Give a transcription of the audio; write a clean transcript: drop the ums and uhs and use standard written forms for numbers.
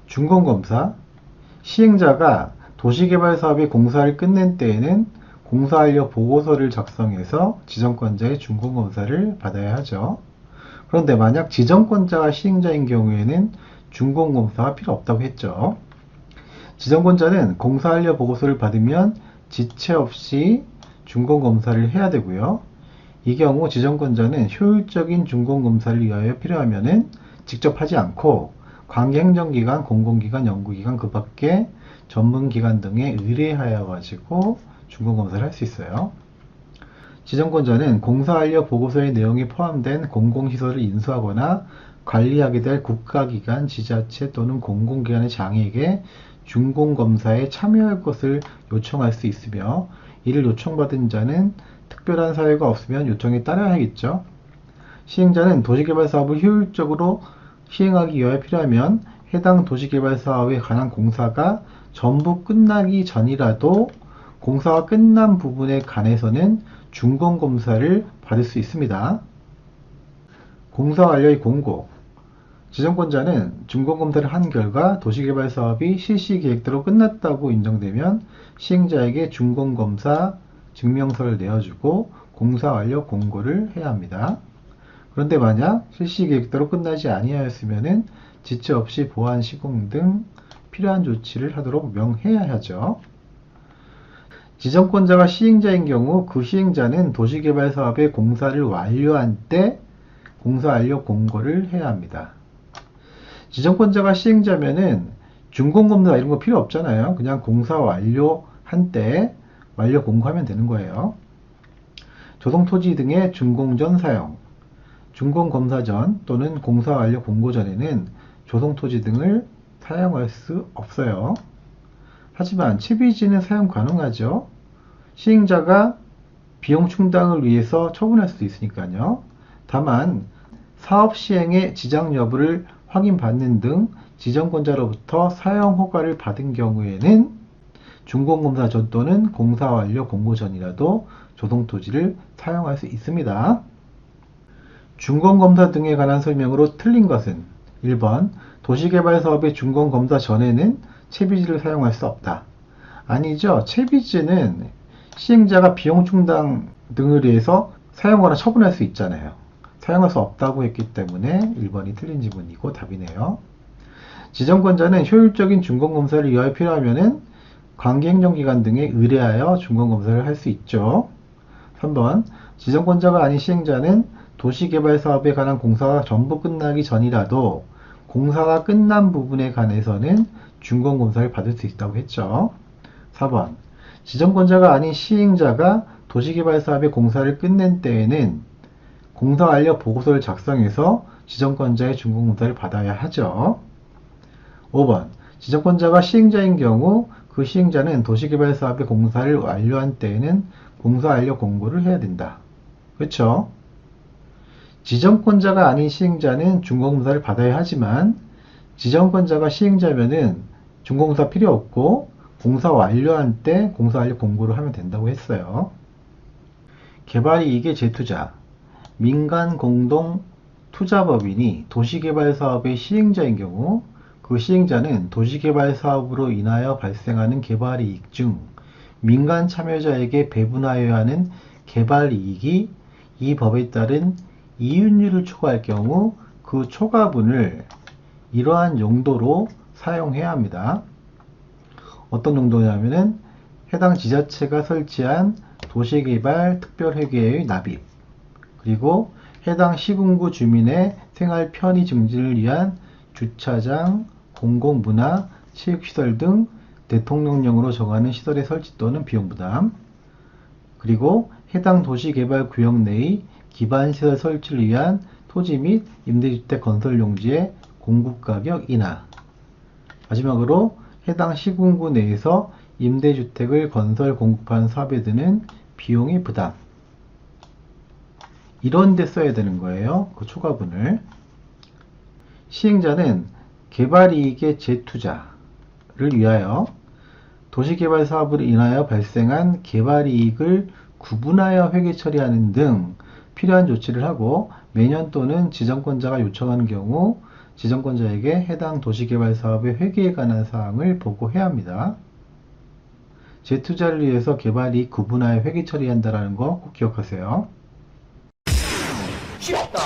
준공검사, 시행자가 도시개발사업의 공사를 끝낸 때에는 공사완료 보고서를 작성해서 지정권자의 준공검사를 받아야 하죠. 그런데 만약 지정권자가 시행자인 경우에는 준공검사가 필요 없다고 했죠. 지정권자는 공사완료 보고서를 받으면 지체 없이 준공검사를 해야 되고요. 이 경우 지정권자는 효율적인 준공검사를 위하여 필요하면 직접 하지 않고 관계행정기관, 공공기관, 연구기관 그 밖에 전문기관 등에 의뢰하여 가지고 준공검사를 할 수 있어요. 지정권자는 공사완료 보고서의 내용이 포함된 공공시설을 인수하거나 관리하게 될 국가기관, 지자체 또는 공공기관의 장에게 준공검사에 참여할 것을 요청할 수 있으며 이를 요청받은 자는 특별한 사유가 없으면 요청에 따라야겠죠. 시행자는 도시개발사업을 효율적으로 시행하기 위하여 필요하면 해당 도시개발사업에 관한 공사가 전부 끝나기 전이라도 공사가 끝난 부분에 관해서는 준공검사를 받을 수 있습니다. 공사 완료의 공고. 지정권자는 준공검사를 한 결과 도시개발사업이 실시계획대로 끝났다고 인정되면 시행자에게 준공검사 증명서를 내어주고 공사 완료 공고를 해야 합니다. 그런데 만약 실시계획대로 끝나지 아니하였으면 지체 없이 보완 시공 등 필요한 조치를 하도록 명해야 하죠. 지정권자가 시행자인 경우 그 시행자는 도시개발사업의 공사를 완료한 때 공사 완료 공고를 해야 합니다. 지정권자가 시행자면은 준공검사 이런 거 필요 없잖아요. 그냥 공사 완료한 때 완료 공고하면 되는 거예요. 조성토지 등의 준공전 사용, 준공검사 전 또는 공사 완료 공고 전에는 조성토지 등을 사용할 수 없어요. 하지만 채비지는 사용 가능하죠. 시행자가 비용 충당을 위해서 처분할 수도 있으니까요. 다만 사업 시행의 지장 여부를 확인받는 등 지정권자로부터 사용 허가를 받은 경우에는 준공검사 전 또는 공사 완료 공고 전이라도 조성토지를 사용할 수 있습니다. 준공검사 등에 관한 설명으로 틀린 것은 1번 도시개발사업의 준공검사 전에는 채비지를 사용할 수 없다. 아니죠. 채비지는 시행자가 비용 충당 등을 위해서 사용하거나 처분할 수 있잖아요. 사용할 수 없다고 했기 때문에 1번이 틀린 지문이고 답이네요. 지정권자는 효율적인 준공검사를 위하여 필요하면 관계행정기관 등에 의뢰하여 준공검사를 할 수 있죠. 3번 지정권자가 아닌 시행자는 도시개발사업에 관한 공사가 전부 끝나기 전이라도 공사가 끝난 부분에 관해서는 준공검사를 받을 수 있다고 했죠. 4번 지정권자가 아닌 시행자가 도시개발사업의 공사를 끝낸 때에는 공사 완료 보고서를 작성해서 지정권자의 준공검사를 받아야 하죠. 5번 지정권자가 시행자인 경우 그 시행자는 도시개발사업의 공사를 완료한 때에는 공사 완료 공고를 해야 된다. 그렇죠? 지정권자가 아닌 시행자는 준공검사를 받아야 하지만 지정권자가 시행자면은 준공검사 필요 없고 공사 완료한 때 공사 완료 공고를 하면 된다고 했어요. 개발이익의 재투자. 민간 공동 투자법인이 도시개발 사업의 시행자인 경우 그 시행자는 도시개발 사업으로 인하여 발생하는 개발이익 중 민간 참여자에게 배분하여야 하는 개발이익이 이 법에 따른 이윤율을 초과할 경우 그 초과분을 이러한 용도로 사용해야 합니다. 어떤 용도냐면은 해당 지자체가 설치한 도시개발 특별회계의 납입, 그리고 해당 시군구 주민의 생활 편의 증진을 위한 주차장, 공공문화, 체육시설 등 대통령령으로 정하는 시설의 설치 또는 비용 부담, 그리고 해당 도시개발구역 내의 기반시설 설치를 위한 토지 및 임대주택 건설 용지의 공급가격 인하, 마지막으로 해당 시군구 내에서 임대주택을 건설 공급하는 사업에 드는 비용의 부담, 이런 데 써야 되는 거예요. 그 초과분을. 시행자는 개발이익의 재투자를 위하여 도시개발 사업으로 인하여 발생한 개발이익을 구분하여 회계 처리하는 등 필요한 조치를 하고 매년 또는 지정권자가 요청하는 경우 지정권자에게 해당 도시개발사업의 회계에 관한 사항을 보고해야 합니다. 재투자를 위해서 개발이 구분하여 회계 처리한다는 거 꼭 기억하세요. 쉽다.